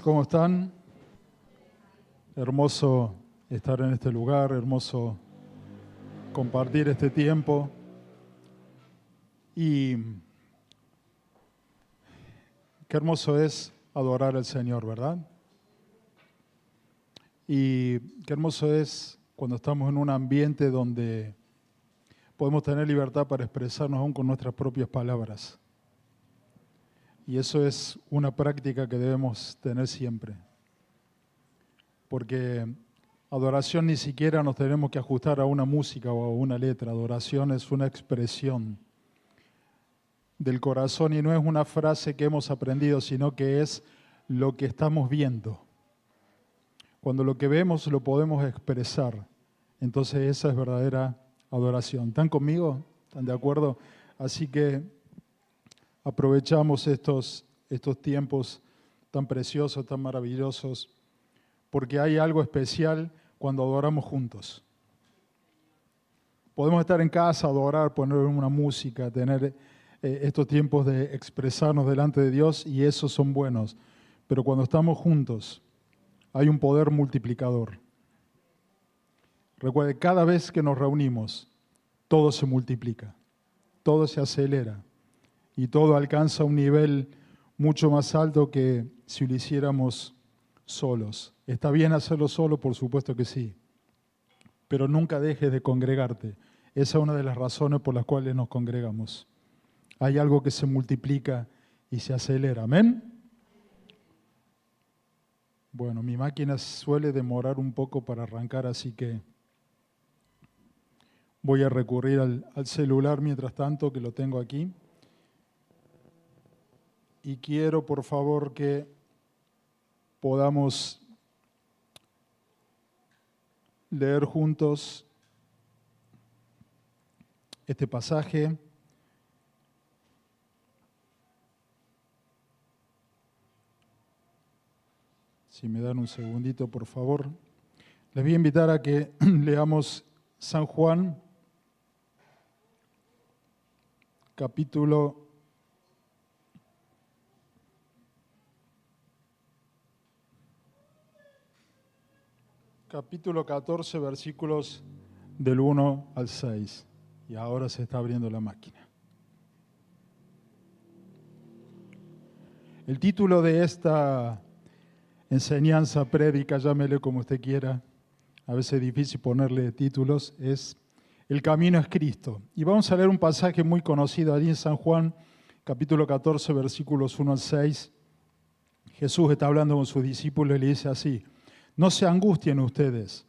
¿Cómo están? Hermoso estar en este lugar, hermoso compartir este tiempo. Y qué hermoso es adorar al Señor, ¿verdad? Y qué hermoso es cuando estamos en un ambiente donde podemos tener libertad para expresarnos aún con nuestras propias palabras. Y eso es una práctica que debemos tener siempre. Porque adoración ni siquiera nos tenemos que ajustar a una música o a una letra. Adoración es una expresión del corazón y no es una frase que hemos aprendido, sino que es lo que estamos viendo. Cuando lo que vemos lo podemos expresar, entonces esa es verdadera adoración. ¿Están conmigo? ¿Están de acuerdo? Así que aprovechamos estos tiempos tan preciosos, tan maravillosos, porque hay algo especial cuando adoramos juntos. Podemos estar en casa, adorar, poner una música, tener estos tiempos de expresarnos delante de Dios y esos son buenos. Pero cuando estamos juntos hay un poder multiplicador. Recuerde, cada vez que nos reunimos, todo se multiplica, todo se acelera y todo alcanza un nivel mucho más alto que si lo hiciéramos solos. ¿Está bien hacerlo solo? Por supuesto que sí. Pero nunca dejes de congregarte. Esa es una de las razones por las cuales nos congregamos. Hay algo que se multiplica y se acelera. ¿Amén? Bueno, mi máquina suele demorar un poco para arrancar, así que voy a recurrir al celular mientras tanto, que lo tengo aquí. Y quiero, por favor, que podamos leer juntos este pasaje. Si me dan un segundito, por favor. Les voy a invitar a que leamos San Juan, capítulo 14, versículos del 1 al 6. Y ahora se está abriendo la máquina. El título de esta enseñanza, prédica, llámele como usted quiera, a veces es difícil ponerle títulos, es El camino es Cristo. Y vamos a leer un pasaje muy conocido allí en San Juan, capítulo 14, versículos 1 al 6. Jesús está hablando con sus discípulos y le dice así: no se angustien ustedes,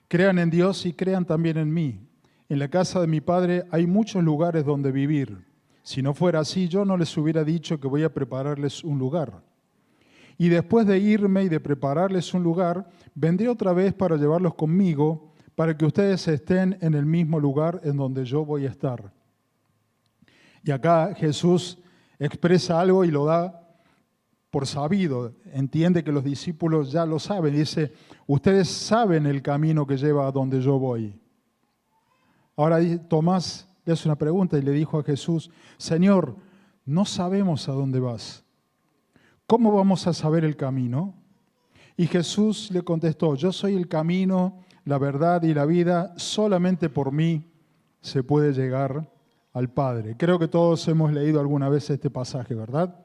crean en Dios y crean también en mí. En la casa de mi Padre hay muchos lugares donde vivir. Si no fuera así, yo no les hubiera dicho que voy a prepararles un lugar. Y después de irme y de prepararles un lugar, vendré otra vez para llevarlos conmigo, para que ustedes estén en el mismo lugar en donde yo voy a estar. Y acá Jesús expresa algo y lo da por sabido. Entiende que los discípulos ya lo saben. Dice, ustedes saben el camino que lleva a donde yo voy. Ahora Tomás le hace una pregunta y le dijo a Jesús, Señor, no sabemos a dónde vas. ¿Cómo vamos a saber el camino? Y Jesús le contestó, yo soy el camino, la verdad y la vida, solamente por mí se puede llegar al Padre. Creo que todos hemos leído alguna vez este pasaje, ¿verdad?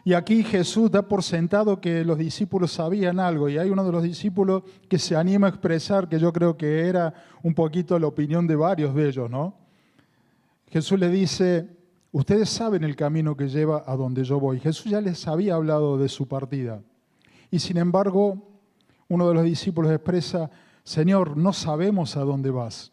Y aquí Jesús da por sentado que los discípulos sabían algo, y hay uno de los discípulos que se anima a expresar, que yo creo que era un poquito la opinión de varios de ellos, ¿no? Jesús le dice, ustedes saben el camino que lleva a donde yo voy. Jesús ya les había hablado de su partida. Y sin embargo, uno de los discípulos expresa, Señor, no sabemos a dónde vas.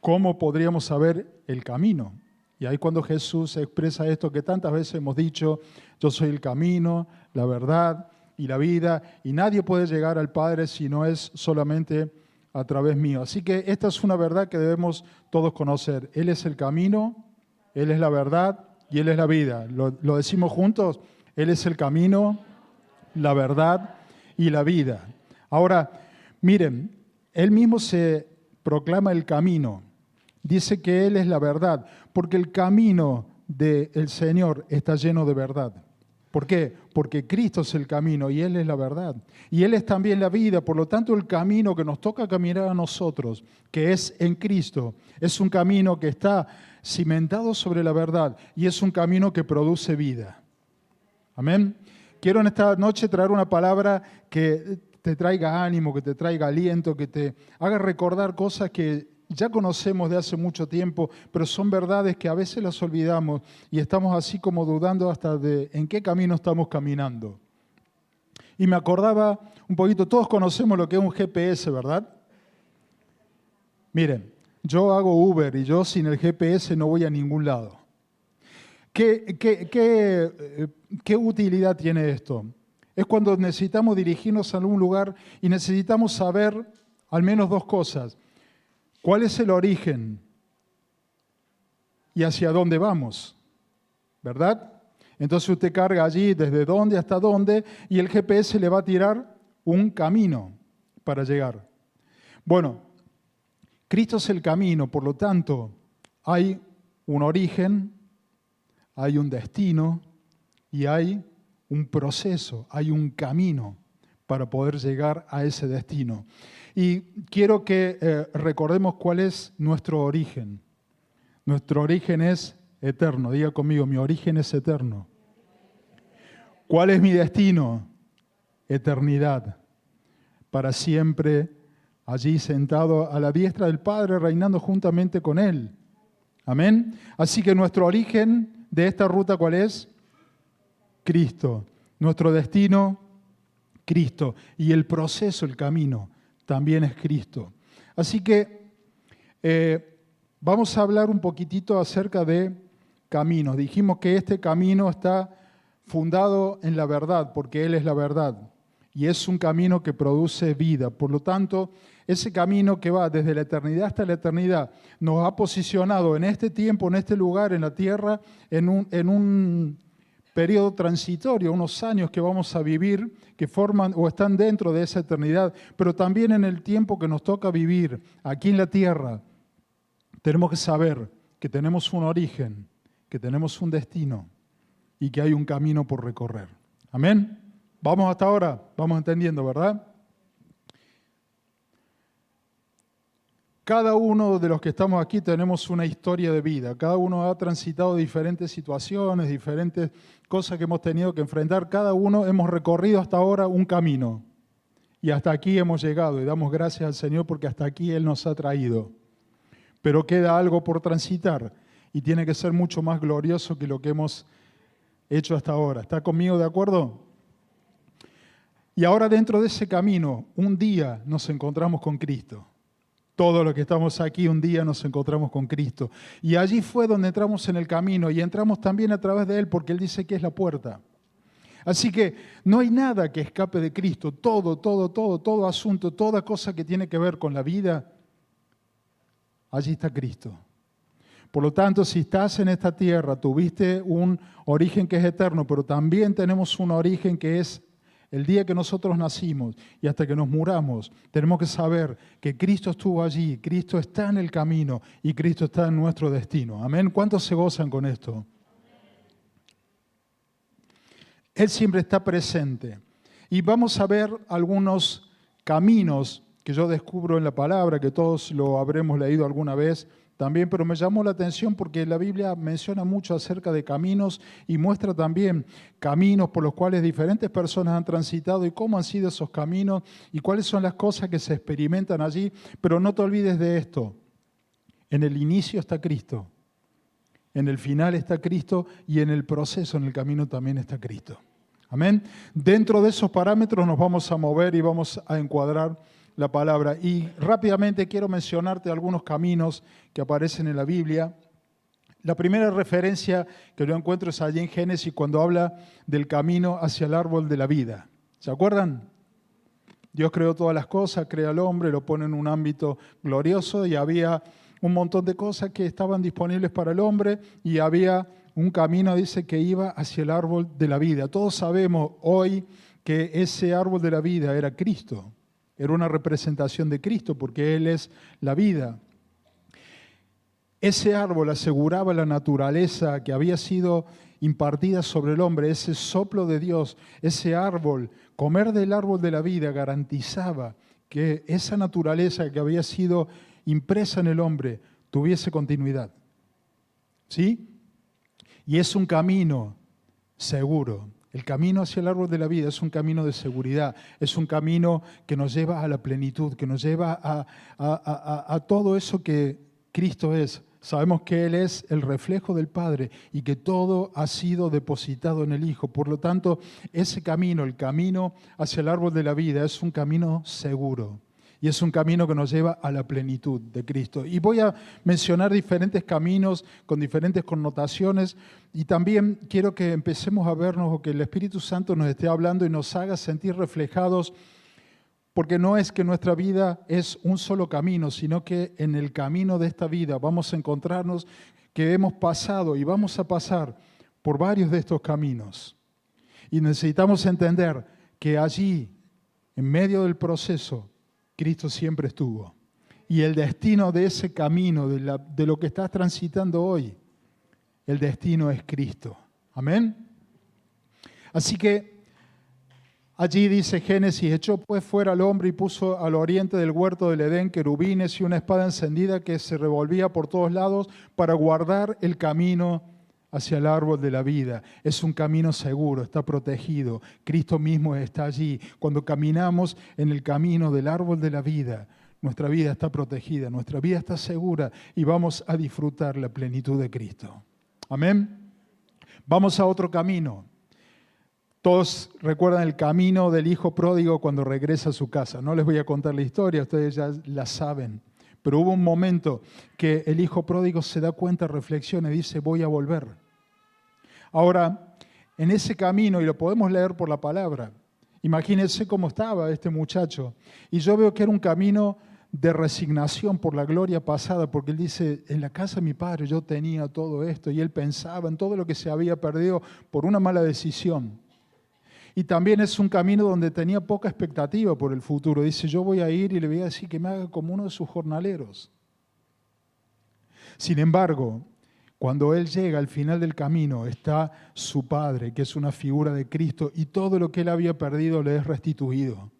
¿Cómo podríamos saber el camino? Y ahí cuando Jesús expresa esto que tantas veces hemos dicho, yo soy el camino, la verdad y la vida, y nadie puede llegar al Padre si no es solamente a través mío. Así que esta es una verdad que debemos todos conocer. Él es el camino, Él es la verdad y Él es la vida. ¿Lo decimos juntos? Él es el camino, la verdad y la vida. Ahora, miren, Él mismo se proclama el camino. Dice que Él es la verdad, porque el camino del Señor está lleno de verdad. ¿Por qué? porque Cristo es el camino y Él es la verdad. Y Él es también la vida, por lo tanto el camino que nos toca caminar a nosotros, que es en Cristo, es un camino que está cimentado sobre la verdad y es un camino que produce vida. Amén. Quiero en esta noche traer una palabra que te traiga ánimo, que te traiga aliento, que te haga recordar cosas que ya conocemos de hace mucho tiempo, pero son verdades que a veces las olvidamos y estamos así como dudando hasta de en qué camino estamos caminando. Y me acordaba un poquito, todos conocemos lo que es un GPS, ¿verdad? Miren, yo hago Uber y yo sin el GPS no voy a ningún lado. ¿Qué utilidad tiene esto? Es cuando necesitamos dirigirnos a algún lugar y necesitamos saber al menos dos cosas. ¿Cuál es el origen? ¿Y hacia dónde vamos? ¿Verdad? Entonces usted carga allí desde dónde hasta dónde y el GPS le va a tirar un camino para llegar. Bueno, Cristo es el camino, por lo tanto, hay un origen, hay un destino y hay un proceso, hay un camino para poder llegar a ese destino. Y quiero que recordemos cuál es nuestro origen. Nuestro origen es eterno. Diga conmigo, mi origen es eterno. ¿Cuál es mi destino? Eternidad. Para siempre allí sentado a la diestra del Padre, reinando juntamente con Él. Amén. Así que nuestro origen de esta ruta, ¿cuál es? Cristo. Nuestro destino, Cristo. Y el proceso, el camino, también es Cristo. Así que vamos a hablar un poquitito acerca de caminos. Dijimos que este camino está fundado en la verdad, porque Él es la verdad. Y es un camino que produce vida. Por lo tanto, ese camino que va desde la eternidad hasta la eternidad nos ha posicionado en este tiempo, en este lugar, en la tierra, en un periodo transitorio, unos años que vamos a vivir, que forman o están dentro de esa eternidad, pero también en el tiempo que nos toca vivir aquí en la tierra. Tenemos que saber que tenemos un origen, que tenemos un destino y que hay un camino por recorrer. Amén. Vamos hasta ahora, vamos entendiendo, ¿verdad? Cada uno de los que estamos aquí tenemos una historia de vida. Cada uno ha transitado diferentes situaciones, diferentes cosas que hemos tenido que enfrentar. Cada uno hemos recorrido hasta ahora un camino. Y hasta aquí hemos llegado. Y damos gracias al Señor porque hasta aquí Él nos ha traído. Pero queda algo por transitar. Y tiene que ser mucho más glorioso que lo que hemos hecho hasta ahora. ¿Está conmigo de acuerdo? Y ahora dentro de ese camino, un día nos encontramos con Cristo. Todos los que estamos aquí un día nos encontramos con Cristo. Y allí fue donde entramos en el camino y entramos también a través de Él porque Él dice que es la puerta. Así que no hay nada que escape de Cristo. Todo asunto, toda cosa que tiene que ver con la vida, allí está Cristo. Por lo tanto, si estás en esta tierra, tuviste un origen que es eterno, pero también tenemos un origen que es el día que nosotros nacimos y hasta que nos muramos, tenemos que saber que Cristo estuvo allí, Cristo está en el camino y Cristo está en nuestro destino. Amén. ¿Cuántos se gozan con esto? Él siempre está presente. Y vamos a ver algunos caminos que yo descubro en la palabra, que todos lo habremos leído alguna vez también, pero me llamó la atención porque la Biblia menciona mucho acerca de caminos y muestra también caminos por los cuales diferentes personas han transitado y cómo han sido esos caminos y cuáles son las cosas que se experimentan allí. Pero no te olvides de esto. En el inicio está Cristo, en el final está Cristo y en el proceso, en el camino también está Cristo. Amén. Dentro de esos parámetros nos vamos a mover y vamos a encuadrar la palabra. Y rápidamente quiero mencionarte algunos caminos que aparecen en la Biblia. La primera referencia que yo encuentro es allí en Génesis cuando habla del camino hacia el árbol de la vida. ¿Se acuerdan? Dios creó todas las cosas, crea al hombre, lo pone en un ámbito glorioso y había un montón de cosas que estaban disponibles para el hombre y había un camino, dice, que iba hacia el árbol de la vida. Todos sabemos hoy que ese árbol de la vida era Cristo. Era una representación de Cristo porque Él es la vida. Ese árbol aseguraba la naturaleza que había sido impartida sobre el hombre, ese soplo de Dios, ese árbol, comer del árbol de la vida garantizaba que esa naturaleza que había sido impresa en el hombre tuviese continuidad. ¿Sí? Y es un camino seguro. El camino hacia el árbol de la vida es un camino de seguridad, es un camino que nos lleva a la plenitud, que nos lleva a todo eso que Cristo es. Sabemos que Él es el reflejo del Padre y que todo ha sido depositado en el Hijo. Por lo tanto, ese camino, el camino hacia el árbol de la vida, es un camino seguro. Y es un camino que nos lleva a la plenitud de Cristo. Y voy a mencionar diferentes caminos con diferentes connotaciones. Y también quiero que empecemos a vernos o que el Espíritu Santo nos esté hablando y nos haga sentir reflejados. Porque no es que nuestra vida es un solo camino, sino que en el camino de esta vida vamos a encontrarnos que hemos pasado y vamos a pasar por varios de estos caminos. Y necesitamos entender que allí, en medio del proceso, Cristo siempre estuvo. Y el destino de ese camino, de lo que estás transitando hoy, el destino es Cristo. Amén. Así que allí dice Génesis, echó pues fuera al hombre y puso al oriente del huerto del Edén querubines y una espada encendida que se revolvía por todos lados para guardar el camino hacia el árbol de la vida. Es un camino seguro, está protegido. Cristo mismo está allí. Cuando caminamos en el camino del árbol de la vida, nuestra vida está protegida, nuestra vida está segura y vamos a disfrutar la plenitud de Cristo. Amén. Vamos a otro camino. Todos recuerdan el camino del hijo pródigo cuando regresa a su casa. No les voy a contar la historia, ustedes ya la saben. Pero hubo un momento que el hijo pródigo se da cuenta, reflexiona y dice, voy a volver. Ahora, en ese camino, y lo podemos leer por la palabra, imagínense cómo estaba este muchacho. Y yo veo que era un camino de resignación por la gloria pasada, porque él dice, en la casa de mi padre yo tenía todo esto, y él pensaba en todo lo que se había perdido por una mala decisión. Y también es un camino donde tenía poca expectativa por el futuro. Dice, yo voy a ir y le voy a decir que me haga como uno de sus jornaleros. Sin embargo, cuando él llega al final del camino, está su padre, que es una figura de Cristo, y todo lo que él había perdido le es restituido.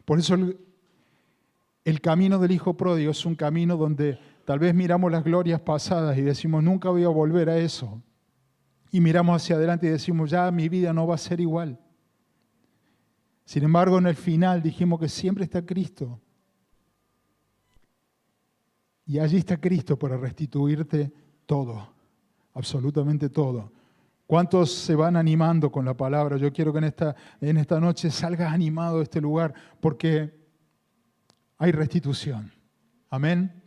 Por eso el camino del hijo pródigo es un camino donde tal vez miramos las glorias pasadas y decimos, nunca voy a volver a eso. Y miramos hacia adelante y decimos, ya mi vida no va a ser igual. Sin embargo, en el final dijimos que siempre está Cristo. Y allí está Cristo para restituirte todo, absolutamente todo. ¿Cuántos se van animando con la palabra? Yo quiero que en esta noche salgas animado de este lugar porque hay restitución. Amén.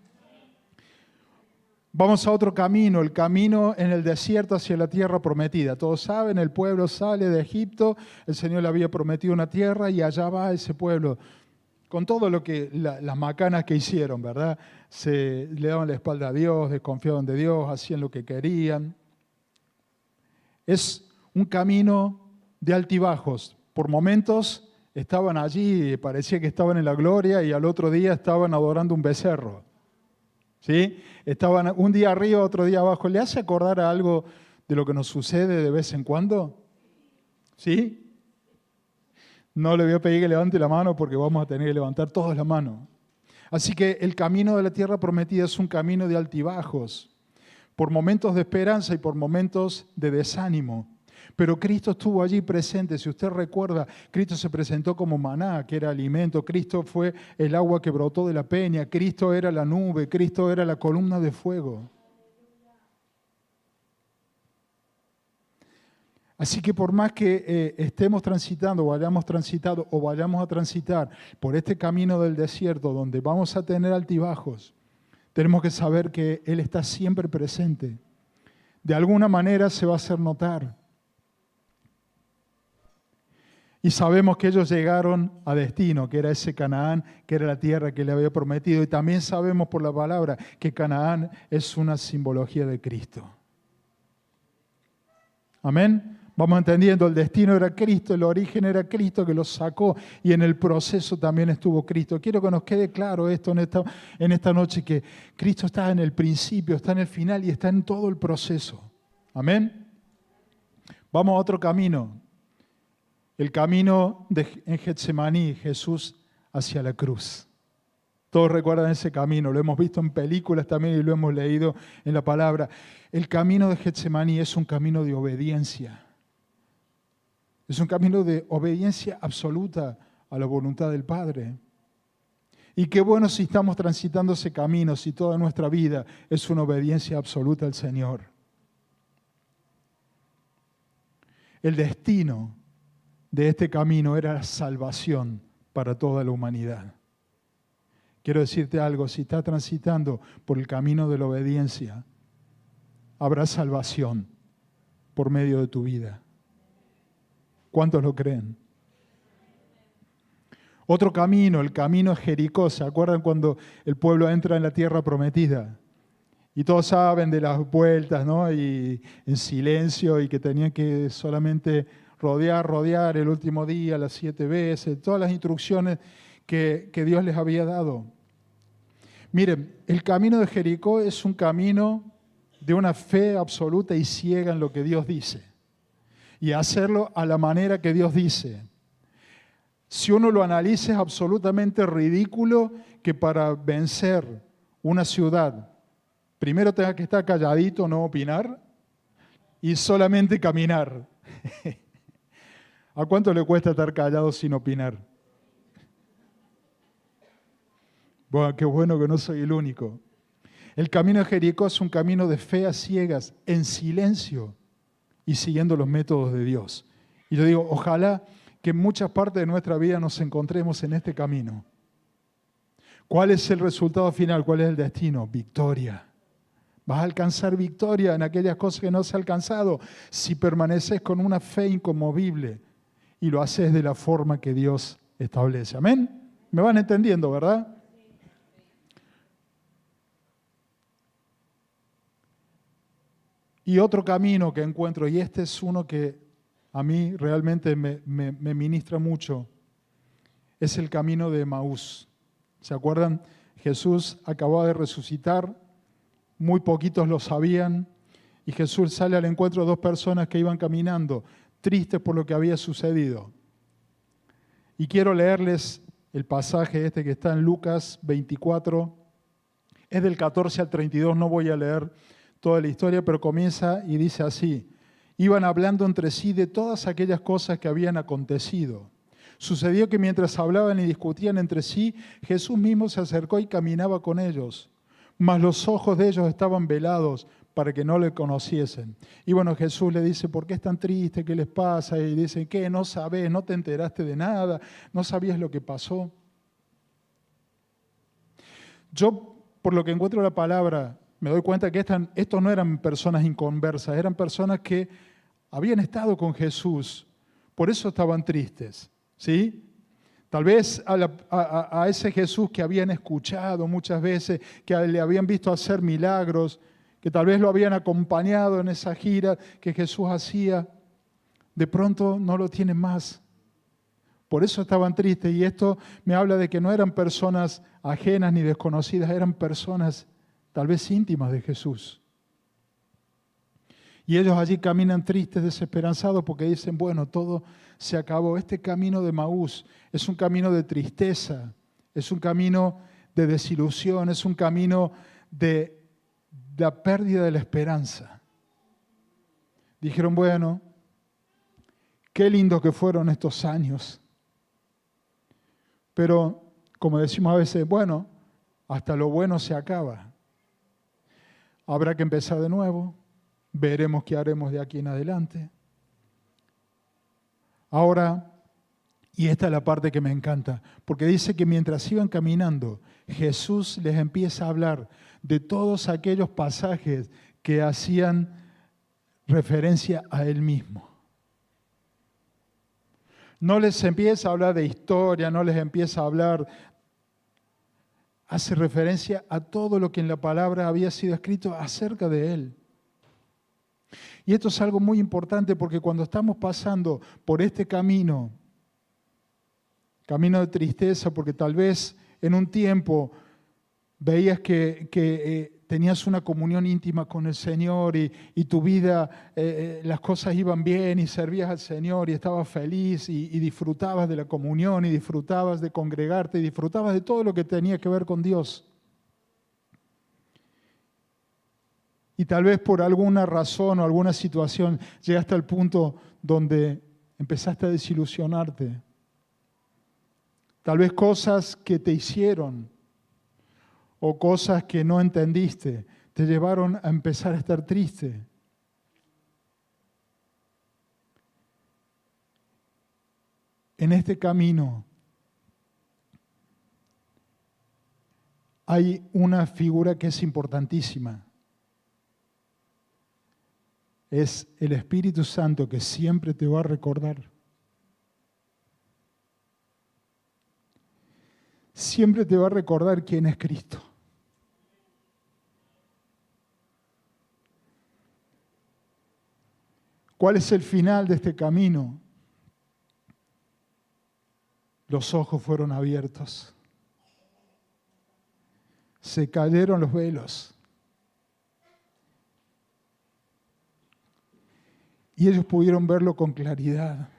Vamos a otro camino, el camino en el desierto hacia la tierra prometida. Todos saben, el pueblo sale de Egipto, el Señor le había prometido una tierra y allá va ese pueblo. Con todo lo que, las macanas que hicieron, ¿verdad? Le daban la espalda a Dios, desconfiaban de Dios, hacían lo que querían. Es un camino de altibajos. Por momentos estaban allí, parecía que estaban en la gloria y al otro día estaban adorando un becerro. ¿Sí? Estaban un día arriba, otro día abajo. ¿Le hace acordar a algo de lo que nos sucede de vez en cuando? ¿Sí? No le voy a pedir que levante la mano porque vamos a tener que levantar todos la mano. Así que el camino de la tierra prometida es un camino de altibajos, por momentos de esperanza y por momentos de desánimo. Pero Cristo estuvo allí presente. Si usted recuerda, Cristo se presentó como maná, que era alimento. Cristo fue el agua que brotó de la peña. Cristo era la nube. Cristo era la columna de fuego. Así que por más que estemos transitando o hayamos transitado o vayamos a transitar por este camino del desierto donde vamos a tener altibajos, tenemos que saber que Él está siempre presente. De alguna manera se va a hacer notar. Y sabemos que ellos llegaron a destino, que era ese Canaán, que era la tierra que le había prometido. Y también sabemos por la palabra que Canaán es una simbología de Cristo. Amén. Vamos entendiendo, el destino era Cristo, el origen era Cristo que los sacó y en el proceso también estuvo Cristo. Quiero que nos quede claro esto en esta noche, que Cristo está en el principio, está en el final y está en todo el proceso. Amén. Vamos a otro camino. El camino en Getsemaní, Jesús hacia la cruz. Todos recuerdan ese camino, lo hemos visto en películas también y lo hemos leído en la palabra. El camino de Getsemaní es un camino de obediencia. Es un camino de obediencia absoluta a la voluntad del Padre. Y qué bueno si estamos transitando ese camino, si toda nuestra vida es una obediencia absoluta al Señor. El destino de este camino era la salvación para toda la humanidad. Quiero decirte algo, si estás transitando por el camino de la obediencia, habrá salvación por medio de tu vida. ¿Cuántos lo creen? Otro camino, el camino de Jericó. ¿Se acuerdan cuando el pueblo entra en la tierra prometida? Y todos saben de las vueltas, ¿no? Y en silencio, y que tenían que solamente rodear el último día, las 7 veces, todas las instrucciones que Dios les había dado. Miren, el camino de Jericó es un camino de una fe absoluta y ciega en lo que Dios dice. Y hacerlo a la manera que Dios dice. Si uno lo analiza, es absolutamente ridículo que para vencer una ciudad, primero tenga que estar calladito, no opinar, y solamente caminar. ¿A cuánto le cuesta estar callado sin opinar? Bueno, qué bueno que no soy el único. El camino de Jericó es un camino de fe a ciegas, en silencio y siguiendo los métodos de Dios. Y yo digo, ojalá que en muchas partes de nuestra vida nos encontremos en este camino. ¿Cuál es el resultado final? ¿Cuál es el destino? Victoria. Vas a alcanzar victoria en aquellas cosas que no has alcanzado si permaneces con una fe inconmovible y lo haces de la forma que Dios establece. ¿Amén? ¿Me van entendiendo, verdad? Y otro camino que encuentro, y este es uno que a mí realmente me ministra mucho, es el camino de Emaús. ¿Se acuerdan? Jesús acababa de resucitar, muy poquitos lo sabían, y Jesús sale al encuentro de 2 personas que iban caminando, tristes por lo que había sucedido. Y quiero leerles el pasaje este que está en Lucas 24, es del 14 al 32, no voy a leer toda la historia, pero comienza y dice así: iban hablando entre sí de todas aquellas cosas que habían acontecido. Sucedió que mientras hablaban y discutían entre sí, Jesús mismo se acercó y caminaba con ellos, mas los ojos de ellos estaban velados para que no le conociesen. Y bueno, Jesús le dice, ¿por qué están tristes? ¿Qué les pasa? Y dicen, ¿qué? ¿No sabés? ¿No te enteraste de nada? ¿No sabías lo que pasó? Yo, por lo que encuentro la palabra, me doy cuenta que estos no eran personas inconversas, eran personas que habían estado con Jesús, por eso estaban tristes, ¿sí? Tal vez a ese Jesús que habían escuchado muchas veces, que le habían visto hacer milagros, que tal vez lo habían acompañado en esa gira que Jesús hacía, de pronto no lo tienen más. Por eso estaban tristes, y esto me habla de que no eran personas ajenas ni desconocidas, eran personas tal vez íntimas de Jesús. Y ellos allí caminan tristes, desesperanzados, porque dicen, bueno, todo se acabó. Este camino de Emaús es un camino de tristeza, es un camino de desilusión, es un camino de la pérdida de la esperanza. Dijeron, bueno, qué lindo que fueron estos años. Pero, como decimos a veces, bueno, hasta lo bueno se acaba. Habrá que empezar de nuevo. Veremos qué haremos de aquí en adelante. Ahora, y esta es la parte que me encanta, porque dice que mientras iban caminando, Jesús les empieza a hablar de todos aquellos pasajes que hacían referencia a Él mismo. No les empieza a hablar de historia, no les empieza a hablar, hace referencia a todo lo que en la palabra había sido escrito acerca de Él. Y esto es algo muy importante porque cuando estamos pasando por este camino de tristeza, porque tal vez en un tiempo veías que tenías una comunión íntima con el Señor y tu vida, las cosas iban bien y servías al Señor y estabas feliz y disfrutabas de la comunión y disfrutabas de congregarte y disfrutabas de todo lo que tenía que ver con Dios. Y tal vez por alguna razón o alguna situación llegaste al punto donde empezaste a desilusionarte. Tal vez cosas que te hicieron o cosas que no entendiste te llevaron a empezar a estar triste. En este camino hay una figura que es importantísima. Es el Espíritu Santo que siempre te va a recordar. Siempre te va a recordar quién es Cristo. ¿Cuál es el final de este camino? Los ojos fueron abiertos. Se cayeron los velos. Y ellos pudieron verlo con claridad.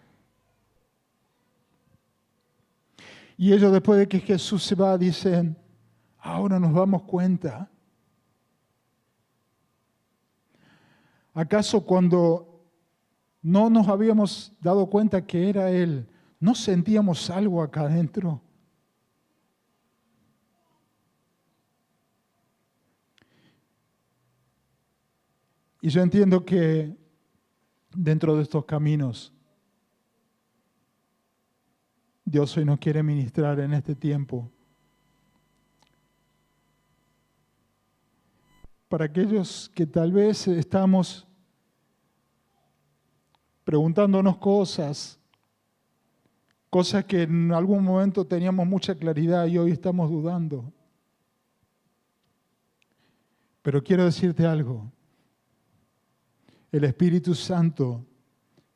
Y ellos, después de que Jesús se va, dicen, ahora nos damos cuenta. ¿Acaso cuando no nos habíamos dado cuenta que era Él, no sentíamos algo acá adentro? Y yo entiendo que dentro de estos caminos, Dios hoy nos quiere ministrar en este tiempo. Para aquellos que tal vez estamos preguntándonos cosas que en algún momento teníamos mucha claridad y hoy estamos dudando. Pero quiero decirte algo. El Espíritu Santo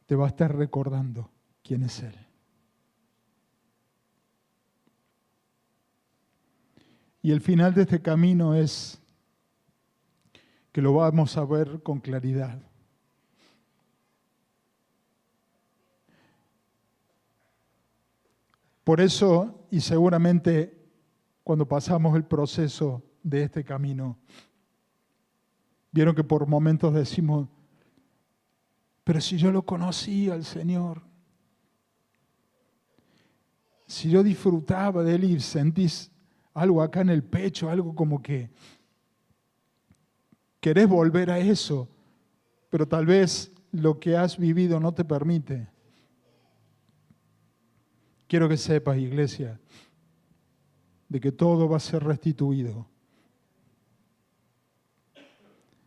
te va a estar recordando quién es Él. Y el final de este camino es que lo vamos a ver con claridad. Por eso, y seguramente cuando pasamos el proceso de este camino, vieron que por momentos decimos, pero si yo lo conocía al Señor, si yo disfrutaba de Él y sentís algo acá en el pecho, algo como que querés volver a eso, pero tal vez lo que has vivido no te permite. Quiero que sepas, iglesia, de que todo va a ser restituido,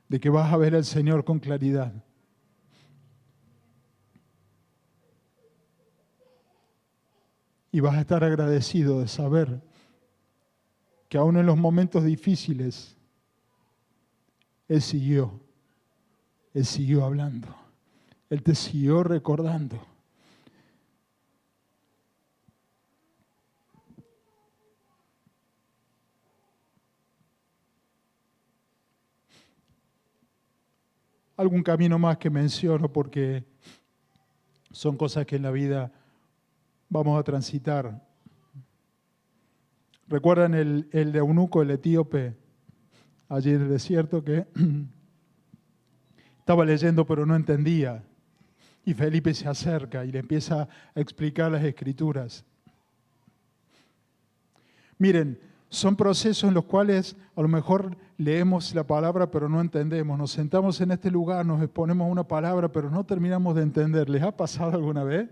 de que vas a ver al Señor con claridad. Y vas a estar agradecido de saber que aún en los momentos difíciles, Él siguió hablando, Él te siguió recordando. Algún camino más que menciono porque son cosas que en la vida vamos a transitar. ¿Recuerdan el de eunuco, el etíope, allí en el desierto, que estaba leyendo pero no entendía? Y Felipe se acerca y le empieza a explicar las Escrituras. Miren, son procesos en los cuales a lo mejor leemos la palabra pero no entendemos. Nos sentamos en este lugar, nos exponemos una palabra pero no terminamos de entender. ¿Les ha pasado alguna vez?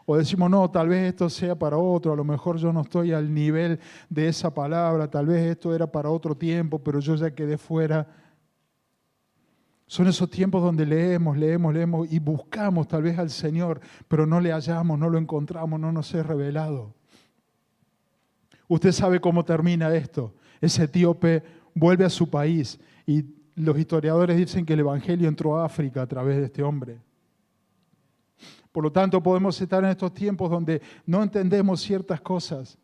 O decimos, no, tal vez esto sea para otro, a lo mejor yo no estoy al nivel de esa palabra, tal vez esto era para otro tiempo, pero yo ya quedé fuera. Son esos tiempos donde leemos y buscamos tal vez al Señor, pero no le hallamos, no lo encontramos, no nos es revelado. Usted sabe cómo termina esto. Ese etíope vuelve a su país y los historiadores dicen que el Evangelio entró a África a través de este hombre. Por lo tanto, podemos estar en estos tiempos donde no entendemos ciertas cosas,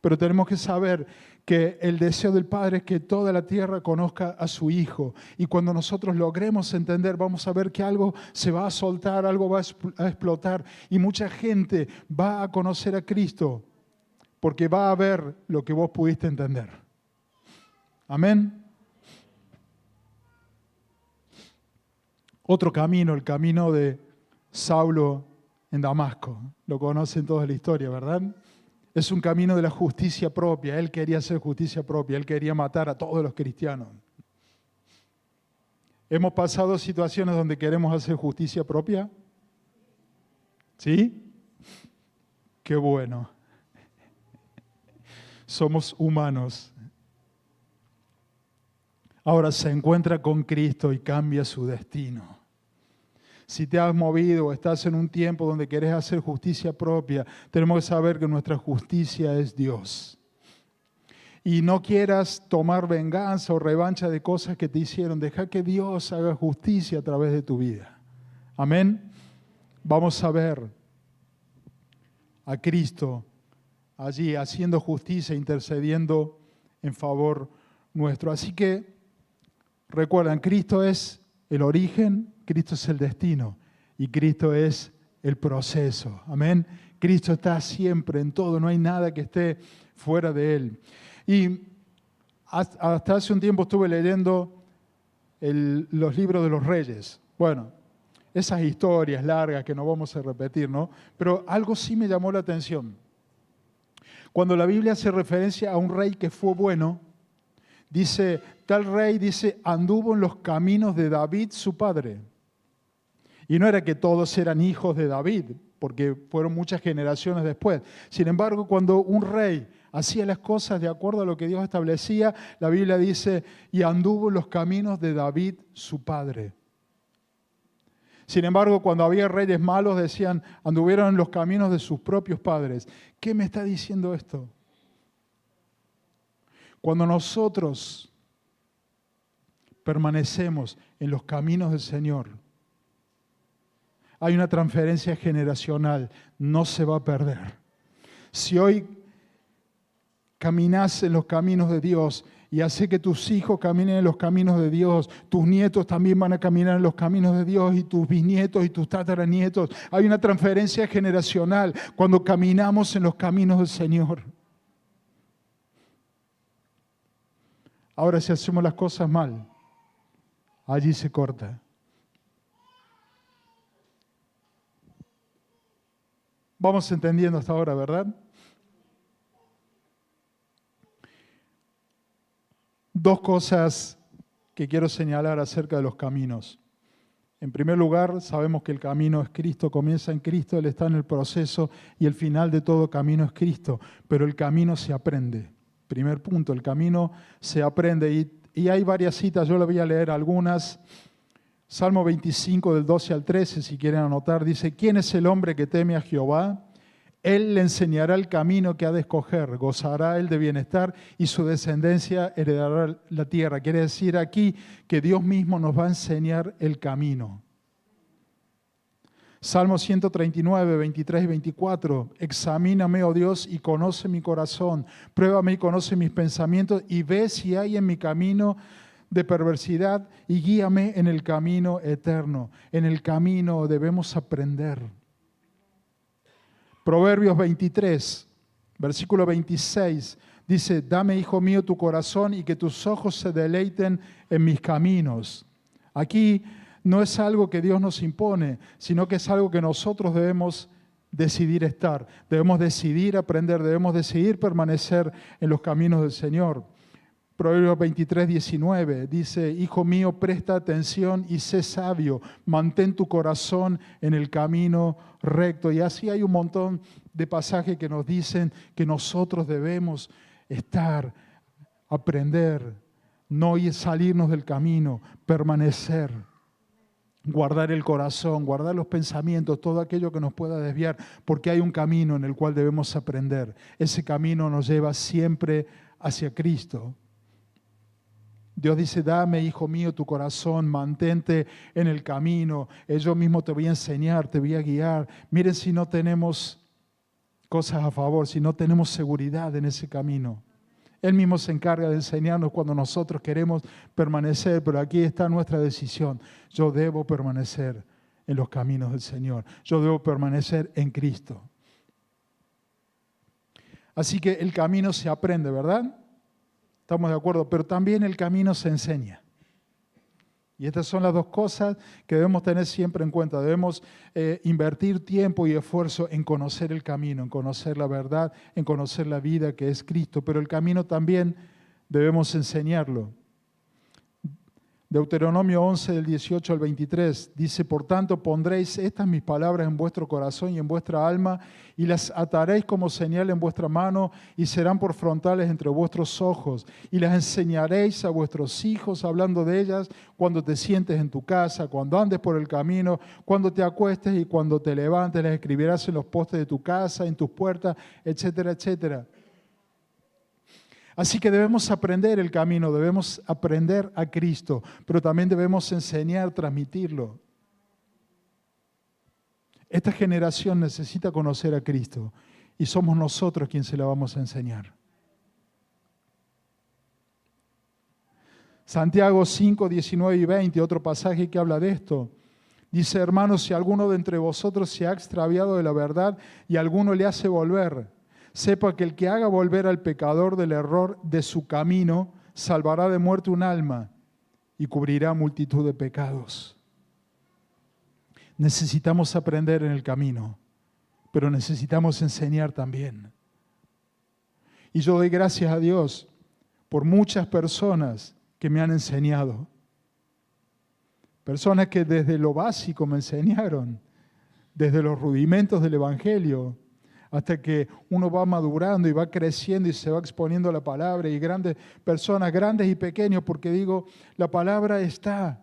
pero tenemos que saber que el deseo del Padre es que toda la tierra conozca a su Hijo. Y cuando nosotros logremos entender, vamos a ver que algo se va a soltar, algo va a explotar. Y mucha gente va a conocer a Cristo porque va a ver lo que vos pudiste entender. Amén. Otro camino, el camino de Saulo en Damasco. Lo conocen toda la historia, ¿verdad? Es un camino de la justicia propia. Él quería hacer justicia propia. Él quería matar a todos los cristianos. ¿Hemos pasado situaciones donde queremos hacer justicia propia? ¿Sí? Qué bueno. Somos humanos. Ahora se encuentra con Cristo y cambia su destino. Si te has movido o estás en un tiempo donde querés hacer justicia propia, tenemos que saber que nuestra justicia es Dios. Y no quieras tomar venganza o revancha de cosas que te hicieron. Deja que Dios haga justicia a través de tu vida. Amén. Vamos a ver a Cristo allí haciendo justicia, intercediendo en favor nuestro. Así que recuerdan, Cristo es el origen, Cristo es el destino y Cristo es el proceso. Amén. Cristo está siempre en todo, no hay nada que esté fuera de Él. Y hasta hace un tiempo estuve leyendo los libros de los reyes. Bueno, esas historias largas que no vamos a repetir, ¿no? Pero algo sí me llamó la atención. Cuando la Biblia hace referencia a un rey que fue bueno, dice, tal rey, dice, anduvo en los caminos de David, su padre. Y no era que todos eran hijos de David, porque fueron muchas generaciones después. Sin embargo, cuando un rey hacía las cosas de acuerdo a lo que Dios establecía, la Biblia dice, y anduvo en los caminos de David, su padre. Sin embargo, cuando había reyes malos, decían, anduvieron en los caminos de sus propios padres. ¿Qué me está diciendo esto? Cuando nosotros permanecemos en los caminos del Señor, hay una transferencia generacional, no se va a perder. Si hoy caminas en los caminos de Dios y hace que tus hijos caminen en los caminos de Dios, tus nietos también van a caminar en los caminos de Dios y tus bisnietos y tus tataranietos. Hay una transferencia generacional cuando caminamos en los caminos del Señor. Ahora, si hacemos las cosas mal, allí se corta. Vamos entendiendo hasta ahora, ¿verdad? Dos cosas que quiero señalar acerca de los caminos. En primer lugar, sabemos que el camino es Cristo, comienza en Cristo, Él está en el proceso y el final de todo camino es Cristo, pero el camino se aprende. Primer punto, el camino se aprende y hay varias citas, yo le voy a leer algunas. Salmo 25 del 12 al 13, si quieren anotar, dice, ¿quién es el hombre que teme a Jehová? Él le enseñará el camino que ha de escoger, gozará él de bienestar y su descendencia heredará la tierra. Quiere decir aquí que Dios mismo nos va a enseñar el camino. Salmo 139, 23 y 24, examíname, oh Dios, y conoce mi corazón, pruébame y conoce mis pensamientos y ve si hay en mi camino de perversidad y guíame en el camino eterno. En el camino debemos aprender. Proverbios 23, versículo 26, dice, dame, hijo mío, tu corazón y que tus ojos se deleiten en mis caminos. Aquí no es algo que Dios nos impone, sino que es algo que nosotros debemos decidir estar. Debemos decidir aprender, debemos decidir permanecer en los caminos del Señor. Proverbios 23, 19 dice, hijo mío, presta atención y sé sabio, mantén tu corazón en el camino recto. Y así hay un montón de pasajes que nos dicen que nosotros debemos estar, aprender, no salirnos del camino, permanecer, guardar el corazón, guardar los pensamientos, todo aquello que nos pueda desviar, porque hay un camino en el cual debemos aprender. Ese camino nos lleva siempre hacia Cristo. Dios dice, dame, hijo mío, tu corazón, mantente en el camino. Yo mismo te voy a enseñar, te voy a guiar. Miren si no tenemos cosas a favor, si no tenemos seguridad en ese camino. Él mismo se encarga de enseñarnos cuando nosotros queremos permanecer, pero aquí está nuestra decisión. Yo debo permanecer en los caminos del Señor. Yo debo permanecer en Cristo. Así que el camino se aprende, ¿verdad? Estamos de acuerdo, pero también el camino se enseña. Y estas son las dos cosas que debemos tener siempre en cuenta. Debemos invertir tiempo y esfuerzo en conocer el camino, en conocer la verdad, en conocer la vida que es Cristo. Pero el camino también debemos enseñarlo. Deuteronomio 11, del 18 al 23, dice: por tanto pondréis estas mis palabras en vuestro corazón y en vuestra alma, y las ataréis como señal en vuestra mano, y serán por frontales entre vuestros ojos, y las enseñaréis a vuestros hijos, hablando de ellas cuando te sientes en tu casa, cuando andes por el camino, cuando te acuestes y cuando te levantes, las escribirás en los postes de tu casa, en tus puertas, etcétera, etcétera. Así que debemos aprender el camino, debemos aprender a Cristo, pero también debemos enseñar, transmitirlo. Esta generación necesita conocer a Cristo y somos nosotros quienes se la vamos a enseñar. Santiago 5, 19 y 20, otro pasaje que habla de esto. Dice: hermanos, si alguno de entre vosotros se ha extraviado de la verdad y alguno le hace volver, sepa que el que haga volver al pecador del error de su camino, salvará de muerte un alma y cubrirá multitud de pecados. Necesitamos aprender en el camino, pero necesitamos enseñar también. Y yo doy gracias a Dios por muchas personas que me han enseñado. Personas que desde lo básico me enseñaron, desde los rudimentos del Evangelio, hasta que uno va madurando y va creciendo y se va exponiendo a la palabra, y grandes personas, grandes y pequeños, porque digo, la palabra está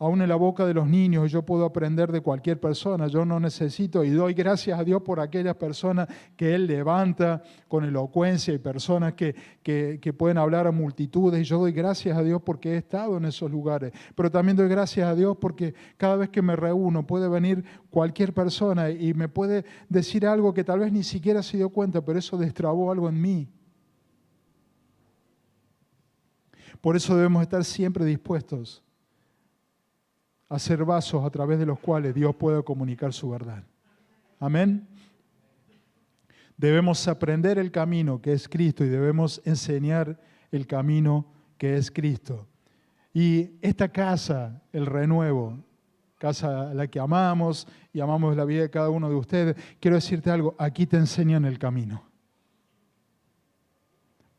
aún en la boca de los niños y yo puedo aprender de cualquier persona. Yo no necesito, y doy gracias a Dios por aquellas personas que Él levanta con elocuencia y personas que pueden hablar a multitudes, y yo doy gracias a Dios porque he estado en esos lugares. Pero también doy gracias a Dios porque cada vez que me reúno puede venir cualquier persona y me puede decir algo que tal vez ni siquiera se dio cuenta, pero eso destrabó algo en mí. Por eso debemos estar siempre dispuestos a ser vasos a través de los cuales Dios pueda comunicar su verdad. Amén. Debemos aprender el camino que es Cristo y debemos enseñar el camino que es Cristo. Y esta casa, el Renuevo, casa a la que amamos y amamos la vida de cada uno de ustedes, quiero decirte algo, aquí te enseñan el camino.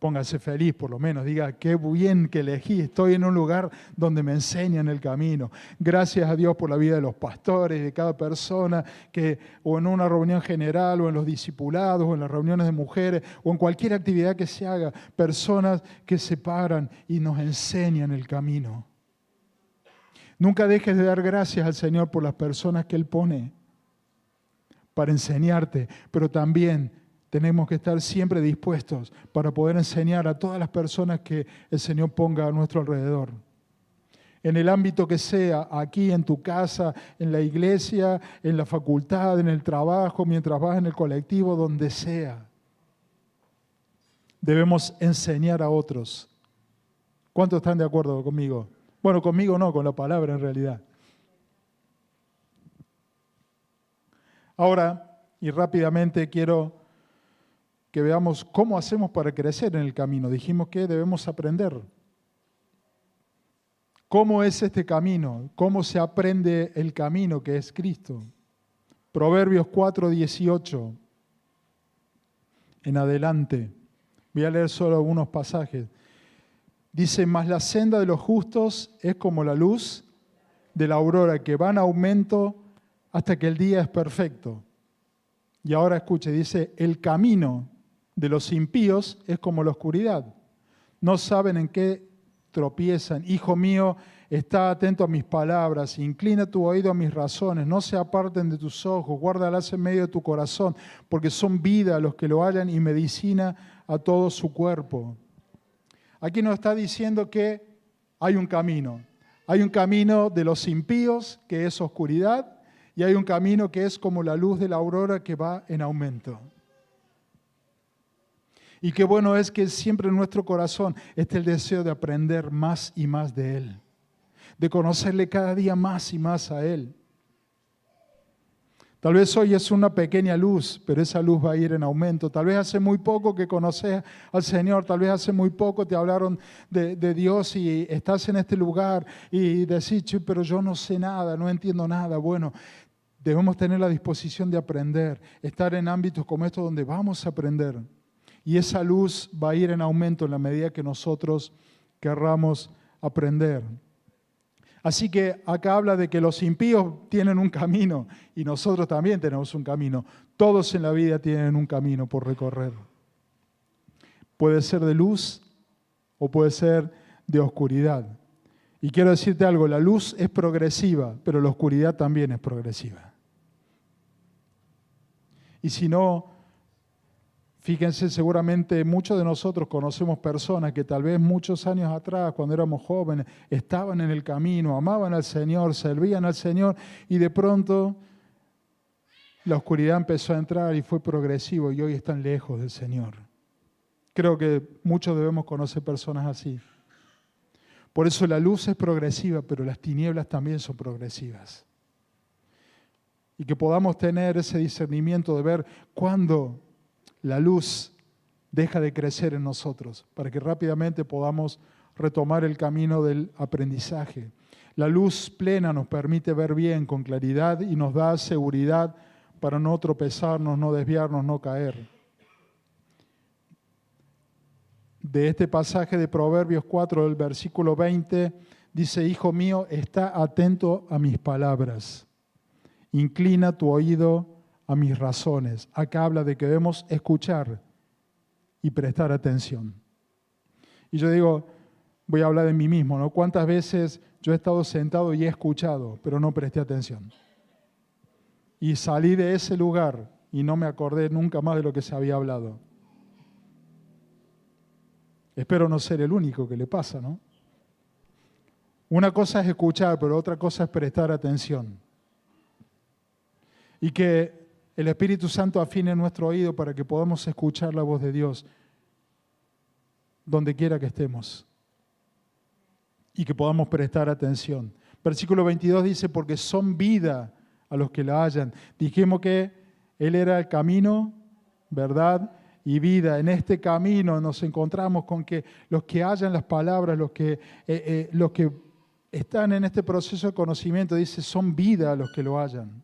Póngase feliz, por lo menos, diga, qué bien que elegí, estoy en un lugar donde me enseñan el camino. Gracias a Dios por la vida de los pastores, de cada persona, que o en una reunión general, o en los discipulados, o en las reuniones de mujeres, o en cualquier actividad que se haga, personas que se paran y nos enseñan el camino. Nunca dejes de dar gracias al Señor por las personas que Él pone para enseñarte, pero también tenemos que estar siempre dispuestos para poder enseñar a todas las personas que el Señor ponga a nuestro alrededor. En el ámbito que sea, aquí en tu casa, en la iglesia, en la facultad, en el trabajo, mientras vas en el colectivo, donde sea. Debemos enseñar a otros. ¿Cuántos están de acuerdo conmigo? Bueno, conmigo no, con la palabra en realidad. Ahora, y rápidamente quiero que veamos cómo hacemos para crecer en el camino. Dijimos que debemos aprender. ¿Cómo es este camino? ¿Cómo se aprende el camino que es Cristo? Proverbios 4:18 en adelante. Voy a leer solo algunos pasajes. Dice: mas la senda de los justos es como la luz de la aurora, que va en aumento hasta que el día es perfecto. Y ahora escuche, dice: el camino de los impíos es como la oscuridad. No saben en qué tropiezan. Hijo mío, está atento a mis palabras, inclina tu oído a mis razones, no se aparten de tus ojos, guárdalas en medio de tu corazón, porque son vida a los que lo hallan y medicina a todo su cuerpo. Aquí nos está diciendo que hay un camino. Hay un camino de los impíos, que es oscuridad, y hay un camino que es como la luz de la aurora que va en aumento. Y qué bueno es que siempre en nuestro corazón esté el deseo de aprender más y más de Él, de conocerle cada día más y más a Él. Tal vez hoy es una pequeña luz, pero esa luz va a ir en aumento. Tal vez hace muy poco que conoces al Señor, tal vez hace muy poco te hablaron de Dios y estás en este lugar y decís, "Che, pero yo no sé nada, no entiendo nada". Bueno, debemos tener la disposición de aprender, estar en ámbitos como estos donde vamos a aprender. Y esa luz va a ir en aumento en la medida que nosotros querramos aprender. Así que acá habla de que los impíos tienen un camino y nosotros también tenemos un camino. Todos en la vida tienen un camino por recorrer. Puede ser de luz o puede ser de oscuridad. Y quiero decirte algo, la luz es progresiva, pero la oscuridad también es progresiva. Y si no, fíjense, seguramente muchos de nosotros conocemos personas que tal vez muchos años atrás, cuando éramos jóvenes, estaban en el camino, amaban al Señor, servían al Señor y de pronto la oscuridad empezó a entrar y fue progresivo y hoy están lejos del Señor. Creo que muchos debemos conocer personas así. Por eso la luz es progresiva, pero las tinieblas también son progresivas. Y que podamos tener ese discernimiento de ver cuándo la luz deja de crecer en nosotros, para que rápidamente podamos retomar el camino del aprendizaje. La luz plena nos permite ver bien, con claridad, y nos da seguridad para no tropezarnos, no desviarnos, no caer. De este pasaje de Proverbios 4, del versículo 20, dice: Hijo mío, está atento a mis palabras, inclina tu oído a mis razones. Acá habla de que debemos escuchar y prestar atención. Y yo digo, voy a hablar de mí mismo, ¿no? ¿Cuántas veces yo he estado sentado y he escuchado, pero no presté atención? Y salí de ese lugar y no me acordé nunca más de lo que se había hablado. Espero no ser el único que le pasa, ¿no? Una cosa es escuchar, pero otra cosa es prestar atención. Y que el Espíritu Santo afine nuestro oído para que podamos escuchar la voz de Dios donde quiera que estemos y que podamos prestar atención. Versículo 22 dice: porque son vida a los que la hallan. Dijimos que Él era el camino, verdad y vida. En este camino nos encontramos con que los que hallan las palabras, los que están en este proceso de conocimiento, dice, son vida a los que lo hallan.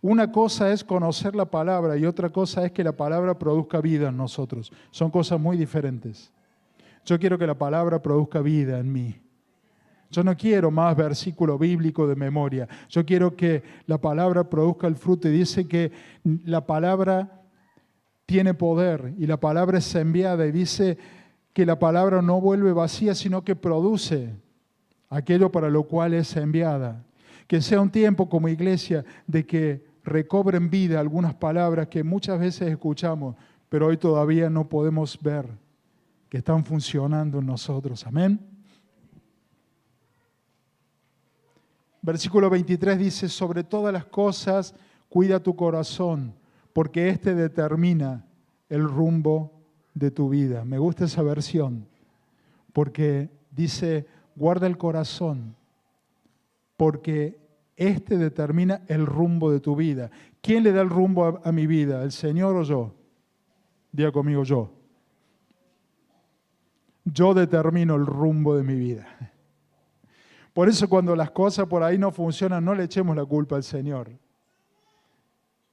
Una cosa es conocer la palabra y otra cosa es que la palabra produzca vida en nosotros. Son cosas muy diferentes. Yo quiero que la palabra produzca vida en mí. Yo no quiero más versículo bíblico de memoria. Yo quiero que la palabra produzca el fruto. Y dice que la palabra tiene poder y la palabra es enviada. Y dice que la palabra no vuelve vacía, sino que produce aquello para lo cual es enviada. Que sea un tiempo como iglesia de que recobren vida algunas palabras que muchas veces escuchamos, pero hoy todavía no podemos ver que están funcionando en nosotros. Amén. Versículo 23 dice: sobre todas las cosas cuida tu corazón, porque éste determina el rumbo de tu vida. Me gusta esa versión, porque dice: guarda el corazón, porque este determina el rumbo de tu vida. ¿Quién le da el rumbo a mi vida? ¿El Señor o yo? Diga conmigo, yo. Yo determino el rumbo de mi vida. Por eso cuando las cosas por ahí no funcionan, no le echemos la culpa al Señor.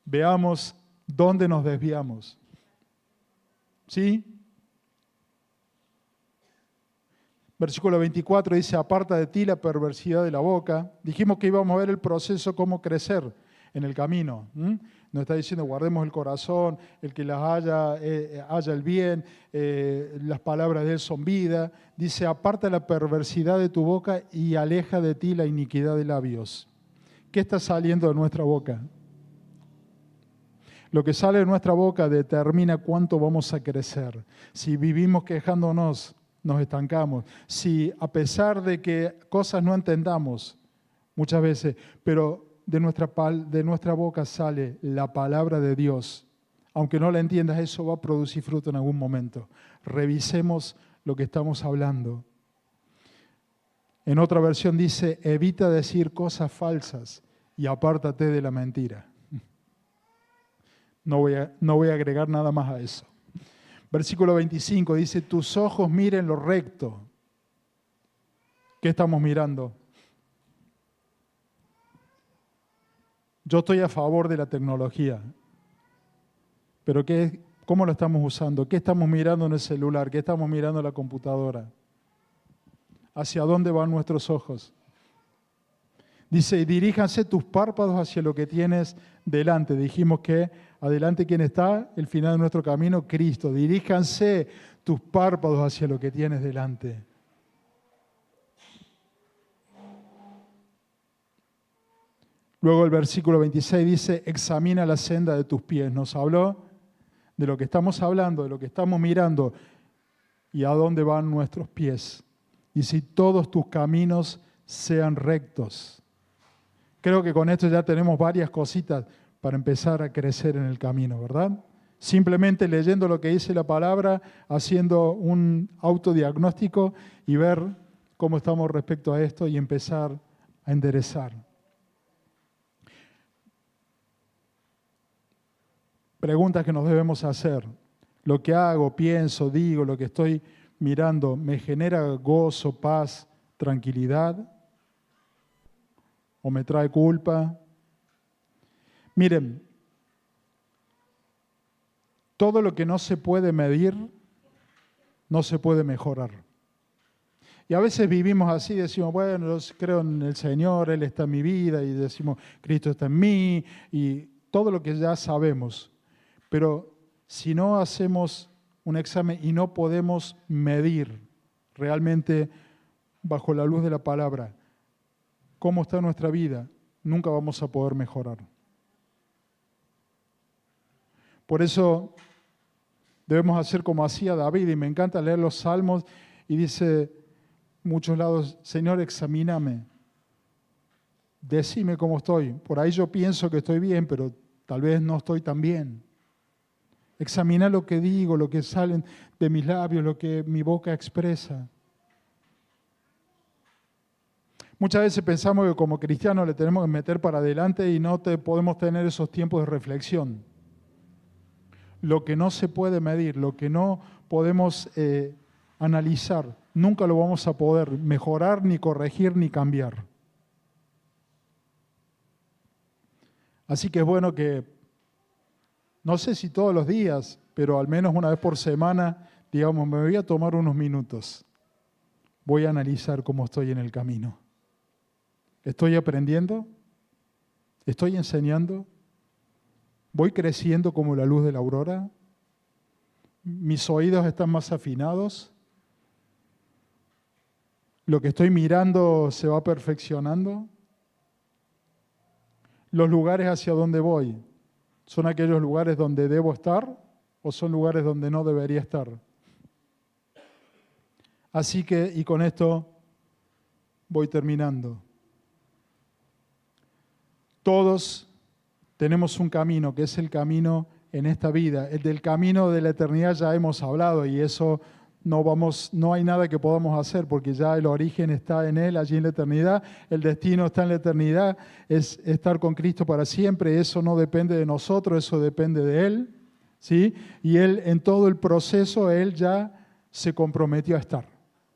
Veamos dónde nos desviamos. ¿Sí? Versículo 24 dice: aparta de ti la perversidad de la boca. Dijimos que íbamos a ver el proceso, cómo crecer en el camino. Nos está diciendo: guardemos el corazón, el que las haya el bien, las palabras de Él son vida. Dice: aparta la perversidad de tu boca y aleja de ti la iniquidad de labios. ¿Qué está saliendo de nuestra boca? Lo que sale de nuestra boca determina cuánto vamos a crecer. Si vivimos quejándonos, nos estancamos. Si a pesar de que cosas no entendamos muchas veces, pero de nuestra boca sale la palabra de Dios, Aunque no la entiendas, eso va a producir fruto en algún momento. Revisemos lo que estamos hablando. En otra versión dice, evita decir cosas falsas y apártate de la mentira. No voy a agregar nada más a eso. Versículo 25 dice, tus ojos miren lo recto. ¿Qué estamos mirando? Yo estoy a favor de la tecnología, pero ¿cómo lo estamos usando? ¿Qué estamos mirando en el celular? ¿Qué estamos mirando en la computadora? ¿Hacia dónde van nuestros ojos? Dice, diríjanse tus párpados hacia lo que tienes delante. Dijimos que adelante, ¿quién está? El final de nuestro camino, Cristo. Diríjanse tus párpados hacia lo que tienes delante. Luego el versículo 26 dice, examina la senda de tus pies. Nos habló de lo que estamos hablando, de lo que estamos mirando y a dónde van nuestros pies. Y si todos tus caminos sean rectos. Creo que con esto ya tenemos varias cositas para empezar a crecer en el camino, ¿verdad? Simplemente leyendo lo que dice la palabra, haciendo un autodiagnóstico y ver cómo estamos respecto a esto y empezar a enderezar. Preguntas que nos debemos hacer. Lo que hago, pienso, digo, lo que estoy mirando, ¿me genera gozo, paz, tranquilidad? ¿O me trae culpa? Miren, todo lo que no se puede medir, no se puede mejorar. Y a veces vivimos así, decimos, bueno, yo creo en el Señor, Él está en mi vida, y decimos, Cristo está en mí, y todo lo que ya sabemos. Pero si no hacemos un examen y no podemos medir realmente bajo la luz de la palabra cómo está nuestra vida, nunca vamos a poder mejorar. Por eso debemos hacer como hacía David, y me encanta leer los salmos, y dice en muchos lados, Señor, examíname, decime cómo estoy. Por ahí yo pienso que estoy bien, pero tal vez no estoy tan bien. Examina lo que digo, lo que sale de mis labios, lo que mi boca expresa. Muchas veces pensamos que como cristianos le tenemos que meter para adelante y no podemos tener esos tiempos de reflexión. Lo que no se puede medir, lo que no podemos analizar, nunca lo vamos a poder mejorar, ni corregir, ni cambiar. Así que es bueno que, no sé si todos los días, pero al menos una vez por semana, digamos, me voy a tomar unos minutos. Voy a analizar cómo estoy en el camino. ¿Estoy aprendiendo? ¿Estoy enseñando? ¿Voy creciendo como la luz de la aurora? ¿Mis oídos están más afinados? ¿Lo que estoy mirando se va perfeccionando? ¿Los lugares hacia donde voy son aquellos lugares donde debo estar o son lugares donde no debería estar? Así que, y con esto voy terminando. Todos tenemos un camino, que es el camino en esta vida. El del camino de la eternidad ya hemos hablado, y eso no hay nada que podamos hacer, porque ya el origen está en Él, allí en la eternidad. El destino está en la eternidad, es estar con Cristo para siempre. Eso no depende de nosotros, eso depende de Él, ¿sí? Y Él, en todo el proceso, Él ya se comprometió a estar.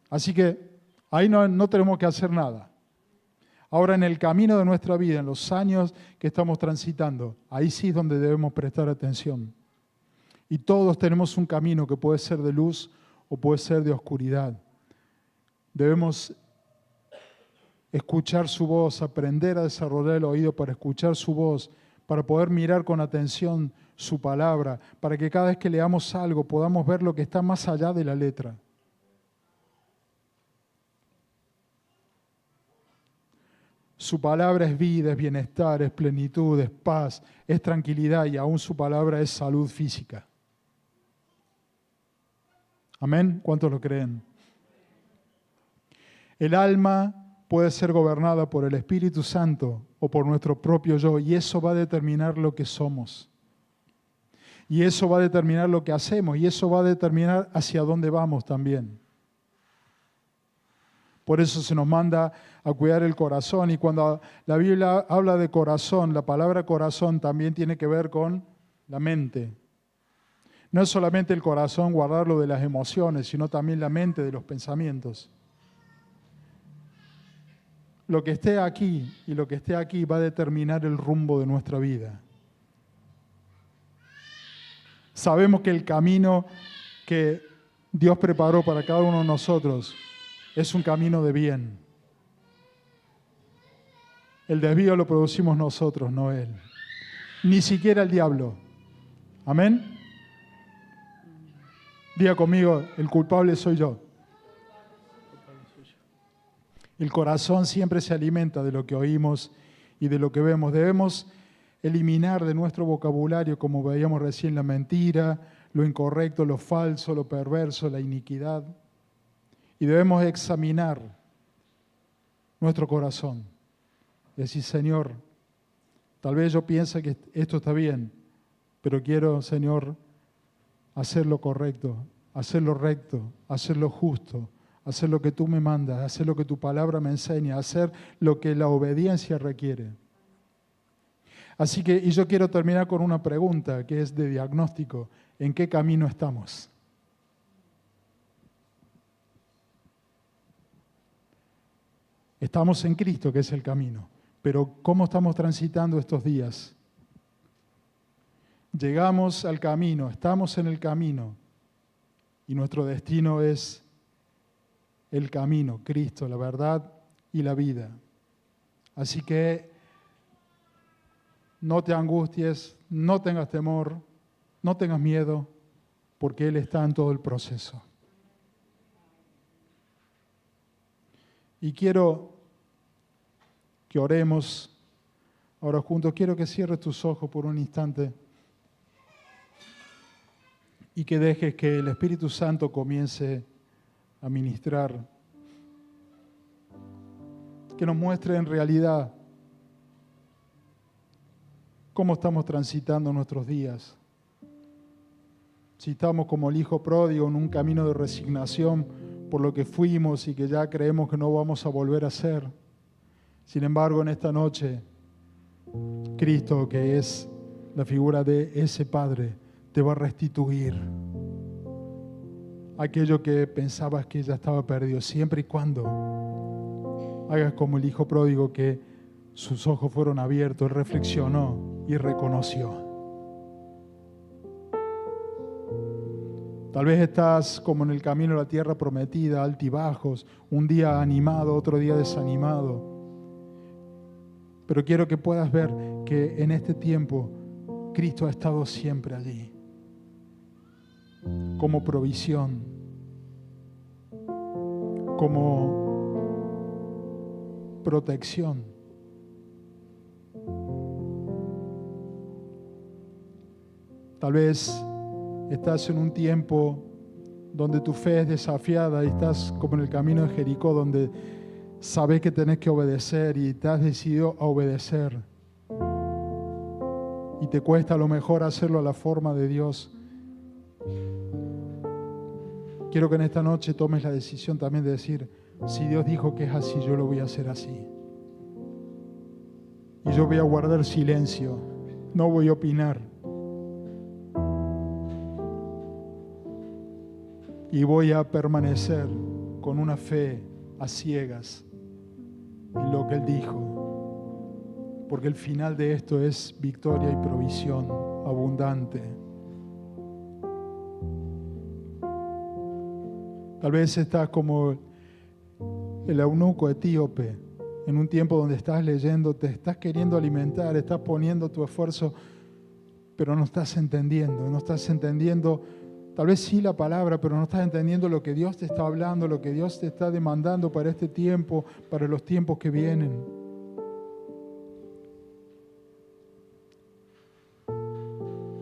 Así que ahí no tenemos que hacer nada. Ahora, en el camino de nuestra vida, en los años que estamos transitando, ahí sí es donde debemos prestar atención. Y todos tenemos un camino que puede ser de luz o puede ser de oscuridad. Debemos escuchar su voz, aprender a desarrollar el oído para escuchar su voz, para poder mirar con atención su palabra, para que cada vez que leamos algo podamos ver lo que está más allá de la letra. Su palabra es vida, es bienestar, es plenitud, es paz, es tranquilidad, y aún su palabra es salud física. ¿Amén? ¿Cuántos lo creen? El alma puede ser gobernada por el Espíritu Santo o por nuestro propio yo, y eso va a determinar lo que somos. Y eso va a determinar lo que hacemos y eso va a determinar hacia dónde vamos también. Por eso se nos manda a cuidar el corazón. Y cuando la Biblia habla de corazón, la palabra corazón también tiene que ver con la mente. No es solamente el corazón guardarlo de las emociones, sino también la mente de los pensamientos. Lo que esté aquí y lo que esté aquí va a determinar el rumbo de nuestra vida. Sabemos que el camino que Dios preparó para cada uno de nosotros es un camino de bien. El desvío lo producimos nosotros, no Él. Ni siquiera el diablo. ¿Amén? Diga conmigo, el culpable soy yo. El corazón siempre se alimenta de lo que oímos y de lo que vemos. Debemos eliminar de nuestro vocabulario, como veíamos recién, la mentira, lo incorrecto, lo falso, lo perverso, la iniquidad. Y debemos examinar nuestro corazón. Decir, Señor, tal vez yo piense que esto está bien, pero quiero, Señor, hacer lo correcto, hacer lo recto, hacer lo justo, hacer lo que tú me mandas, hacer lo que tu palabra me enseña, hacer lo que la obediencia requiere. Así que, y yo quiero terminar con una pregunta que es de diagnóstico. ¿En qué camino estamos? Estamos en Cristo, que es el camino. Pero ¿cómo estamos transitando estos días? Llegamos al camino, estamos en el camino. Y nuestro destino es el camino, Cristo, la verdad y la vida. Así que no te angusties, no tengas temor, no tengas miedo, porque Él está en todo el proceso. Y quiero que oremos ahora juntos. Quiero que cierres tus ojos por un instante y que dejes que el Espíritu Santo comience a ministrar, que nos muestre en realidad cómo estamos transitando nuestros días. Si estamos como el hijo pródigo en un camino de resignación por lo que fuimos y que ya creemos que no vamos a volver a ser. Sin embargo, en esta noche, Cristo, que es la figura de ese Padre, te va a restituir aquello que pensabas que ya estaba perdido, siempre y cuando hagas como el hijo pródigo, que sus ojos fueron abiertos, reflexionó y reconoció. Tal vez estás como en el camino a la tierra prometida, altibajos, un día animado, otro día desanimado. Pero quiero que puedas ver que en este tiempo Cristo ha estado siempre allí, como provisión, como protección. Tal vez estás en un tiempo donde tu fe es desafiada y estás como en el camino de Jericó, donde sabes que tenés que obedecer y te has decidido a obedecer. Y te cuesta a lo mejor hacerlo a la forma de Dios. Quiero que en esta noche tomes la decisión también de decir, si Dios dijo que es así, yo lo voy a hacer así. Y yo voy a guardar silencio, no voy a opinar. Y voy a permanecer con una fe a ciegas en lo que Él dijo. Porque el final de esto es victoria y provisión abundante. Tal vez estás como el eunuco etíope, en un tiempo donde estás leyendo, te estás queriendo alimentar, estás poniendo tu esfuerzo, pero no estás entendiendo. Tal vez sí la palabra, pero no estás entendiendo lo que Dios te está hablando, lo que Dios te está demandando para este tiempo, para los tiempos que vienen.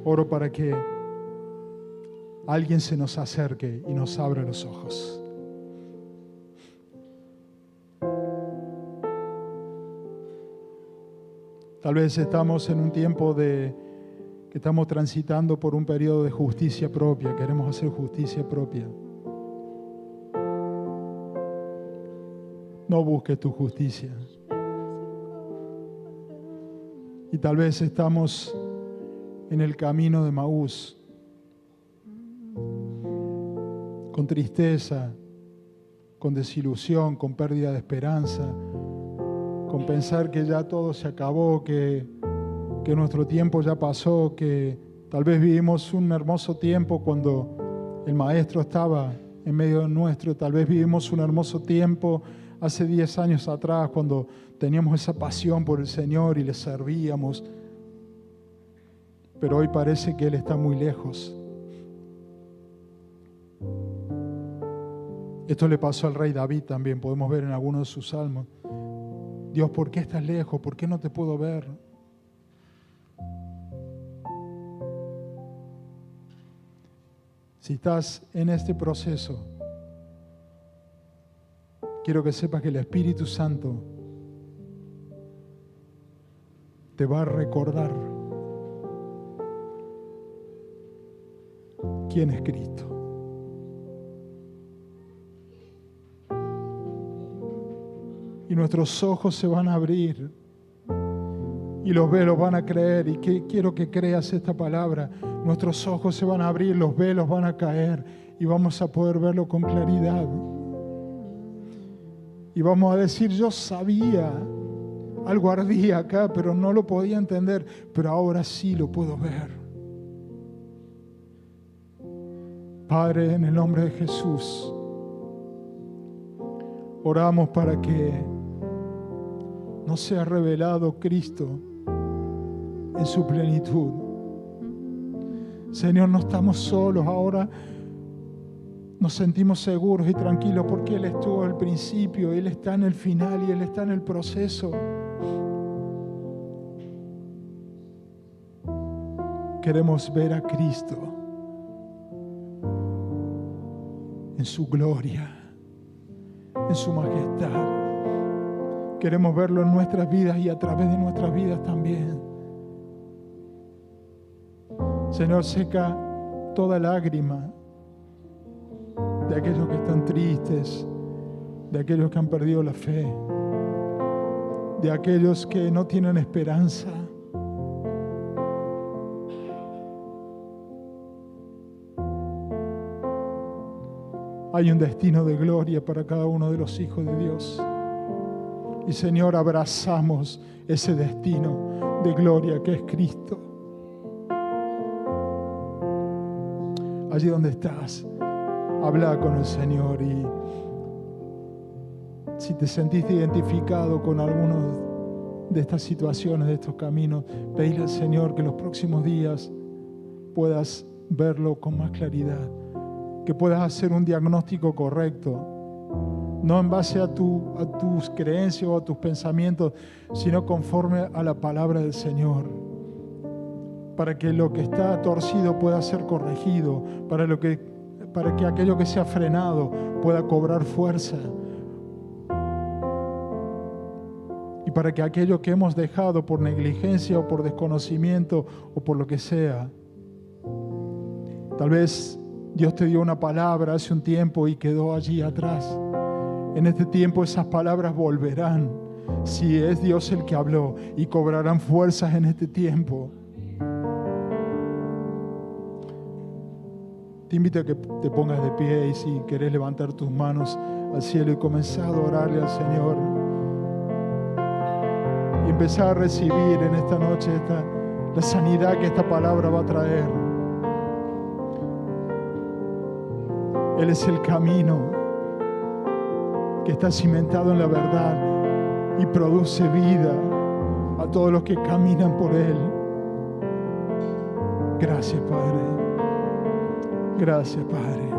Oro para que alguien se nos acerque y nos abra los ojos. Tal vez estamos en un tiempo que estamos transitando por un periodo de justicia propia, queremos hacer justicia propia. No busques tu justicia. Y tal vez estamos en el camino de Emaús, con tristeza, con desilusión, con pérdida de esperanza, con pensar que ya todo se acabó, que nuestro tiempo ya pasó, que tal vez vivimos un hermoso tiempo cuando el Maestro estaba en medio de nuestro, tal vez vivimos un hermoso tiempo hace 10 años atrás cuando teníamos esa pasión por el Señor y le servíamos, pero hoy parece que Él está muy lejos. Esto le pasó al rey David también, podemos ver en algunos de sus salmos. Dios, ¿por qué estás lejos? ¿Por qué no te puedo ver? Si estás en este proceso, quiero que sepas que el Espíritu Santo te va a recordar quién es Cristo. Y nuestros ojos se van a abrir y los velos van a caer. Y quiero que creas esta palabra. Nuestros ojos se van a abrir, los velos van a caer y vamos a poder verlo con claridad. Y vamos a decir, yo sabía, algo ardía acá, pero no lo podía entender, pero ahora sí lo puedo ver. Padre, en el nombre de Jesús, oramos para que nos sea revelado Cristo en su plenitud. Señor, no estamos solos, ahora nos sentimos seguros y tranquilos porque Él estuvo al principio, Él está en el final y Él está en el proceso. Queremos ver a Cristo en su gloria, en su majestad. Queremos verlo en nuestras vidas y a través de nuestras vidas también. Señor, seca toda lágrima de aquellos que están tristes, de aquellos que han perdido la fe, de aquellos que no tienen esperanza. Hay un destino de gloria para cada uno de los hijos de Dios. Y Señor, abrazamos ese destino de gloria que es Cristo. Allí donde estás, habla con el Señor, y si te sentiste identificado con algunos de estas situaciones, de estos caminos, pedile al Señor que los próximos días puedas verlo con más claridad, que puedas hacer un diagnóstico correcto, no en base a tus creencias o a tus pensamientos, sino conforme a la palabra del Señor, para que lo que está torcido pueda ser corregido, para que aquello que se ha frenado pueda cobrar fuerza, y para que aquello que hemos dejado por negligencia o por desconocimiento o por lo que sea, tal vez Dios te dio una palabra hace un tiempo y quedó allí atrás. En este tiempo esas palabras volverán, si es Dios el que habló, y cobrarán fuerzas en este tiempo. Te invito a que te pongas de pie, y si querés levantar tus manos al cielo y comenzar a adorarle al Señor y empezar a recibir en esta noche la sanidad que esta palabra va a traer. Él es el camino que está cimentado en la verdad y produce vida a todos los que caminan por Él. Gracias, Padre. Gracias, Padre.